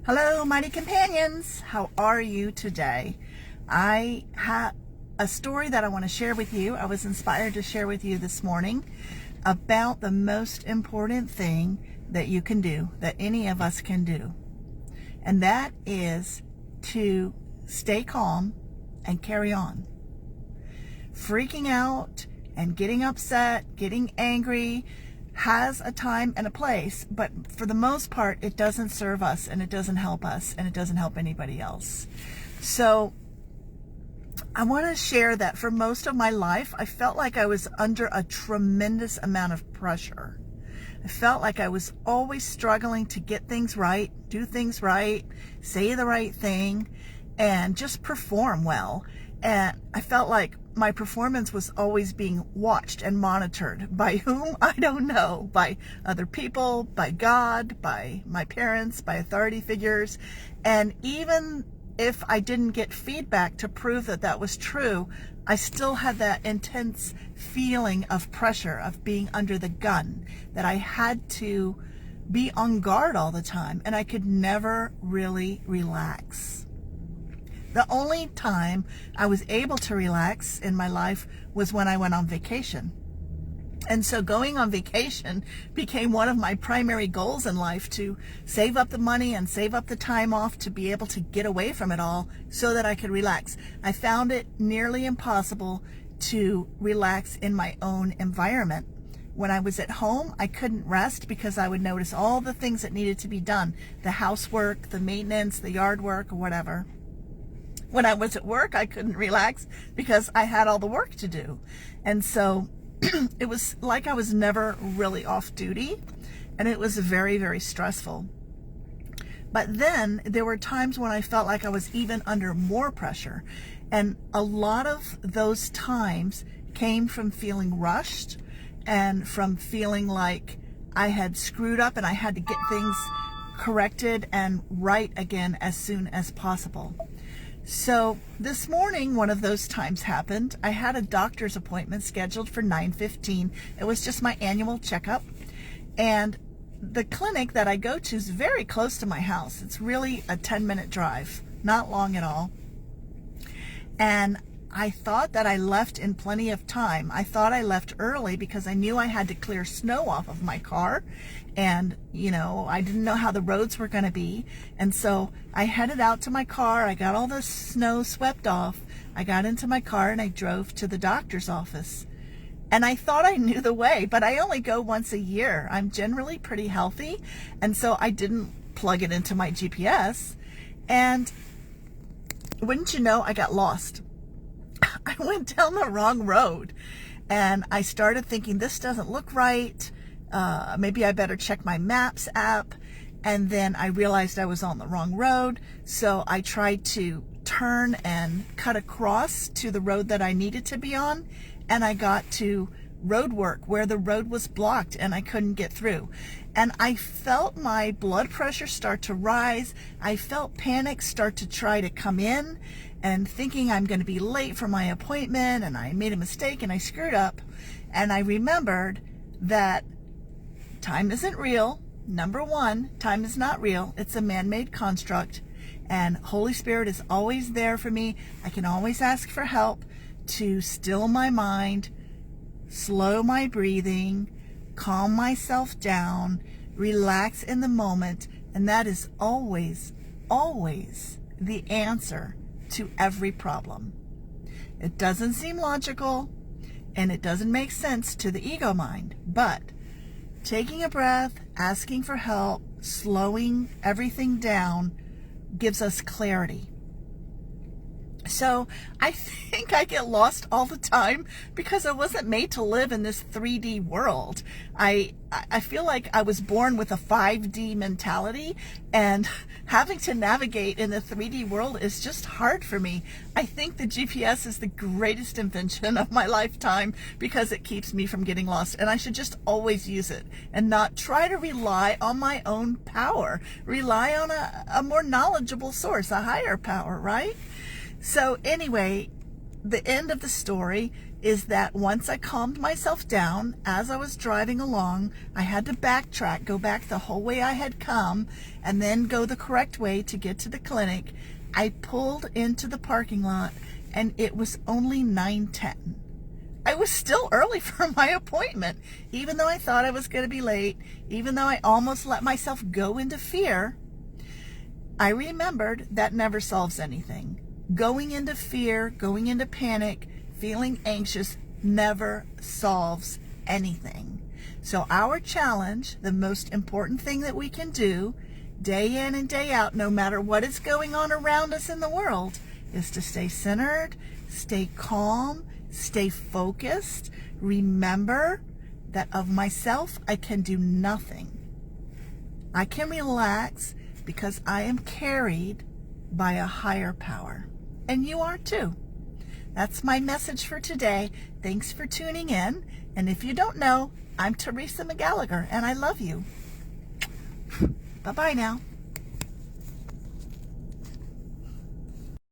Hello, mighty companions. How are you today? I have a story that I want to share with you. I was inspired to share with you this morning about the most important thing that you can do, that any of us can do. And that is to stay calm and carry on. Freaking out and getting upset, getting angry, has a time and a place, but for the most part, it doesn't serve us and it doesn't help us and it doesn't help anybody else. So I want to share that for most of my life, I felt like I was under a tremendous amount of pressure. I felt like I was always struggling to get things right, do things right, say the right thing, and just perform well. And I felt like my performance was always being watched and monitored. By whom? I don't know. By other people, by God, by my parents, by authority figures. And even if I didn't get feedback to prove that that was true, I still had that intense feeling of pressure, of being under the gun, that I had to be on guard all the time, and I could never really relax. The only time I was able to relax in my life was when I went on vacation. And so going on vacation became one of my primary goals in life, to save up the money and save up the time off to be able to get away from it all so that I could relax. I found it nearly impossible to relax in my own environment. When I was at home, I couldn't rest because I would notice all the things that needed to be done, the housework, the maintenance, the yard work, or whatever. When I was at work, I couldn't relax because I had all the work to do. And so it was like I was never really off duty, and it was very, very stressful. But then there were times when I felt like I was even under more pressure. And a lot of those times came from feeling rushed and from feeling like I had screwed up and I had to get things corrected and right again as soon as possible. So this morning, one of those times happened. I had a doctor's appointment scheduled for 9:15. It was just my annual checkup. And the clinic that I go to is very close to my house. It's really a 10-minute drive, not long at all. And I thought that I left in plenty of time. I thought I left early because I knew I had to clear snow off of my car. And, I didn't know how the roads were going to be. And so I headed out to my car. I got all the snow swept off. I got into my car and I drove to the doctor's office. And I thought I knew the way, but I only go once a year. I'm generally pretty healthy. And so I didn't plug it into my GPS. And wouldn't you know, I got lost. I went down the wrong road, and I started thinking, this doesn't look right. Maybe I better check my Maps app. And then I realized I was on the wrong road. So I tried to turn and cut across to the road that I needed to be on. And I got to road work where the road was blocked and I couldn't get through. And I felt my blood pressure start to rise. I felt panic start to try to come in, and thinking I'm going to be late for my appointment, and I made a mistake and I screwed up. And I remembered that time isn't real. Number one, time is not real. It's a man-made construct. And Holy Spirit is always there for me. I can always ask for help to still my mind, slow my breathing, calm myself down, relax in the moment. And that is always, always the answer to every problem. It doesn't seem logical and it doesn't make sense to the ego mind, but taking a breath, asking for help, slowing everything down gives us clarity. So I think I get lost all the time because I wasn't made to live in this 3D world. I feel like I was born with a 5D mentality, and having to navigate in the 3D world is just hard for me. I think the GPS is the greatest invention of my lifetime because it keeps me from getting lost, and I should just always use it and not try to rely on my own power. Rely on a more knowledgeable source, a higher power, right? So anyway, the end of the story is that once I calmed myself down, as I was driving along, I had to backtrack, go back the whole way I had come, and then go the correct way to get to the clinic. I pulled into the parking lot, and it was only 9:10. I was still early for my appointment, even though I thought I was going to be late, even though I almost let myself go into fear. I remembered that never solves anything. Going into fear, going into panic, feeling anxious never solves anything. So our challenge, the most important thing that we can do day in and day out, no matter what is going on around us in the world, is to stay centered, stay calm, stay focused. Remember that of myself, I can do nothing. I can relax because I am carried by a higher power. And you are too. That's my message for today. Thanks for tuning in. And if you don't know, I'm Teresa McGallagher, and I love you. Bye-bye now.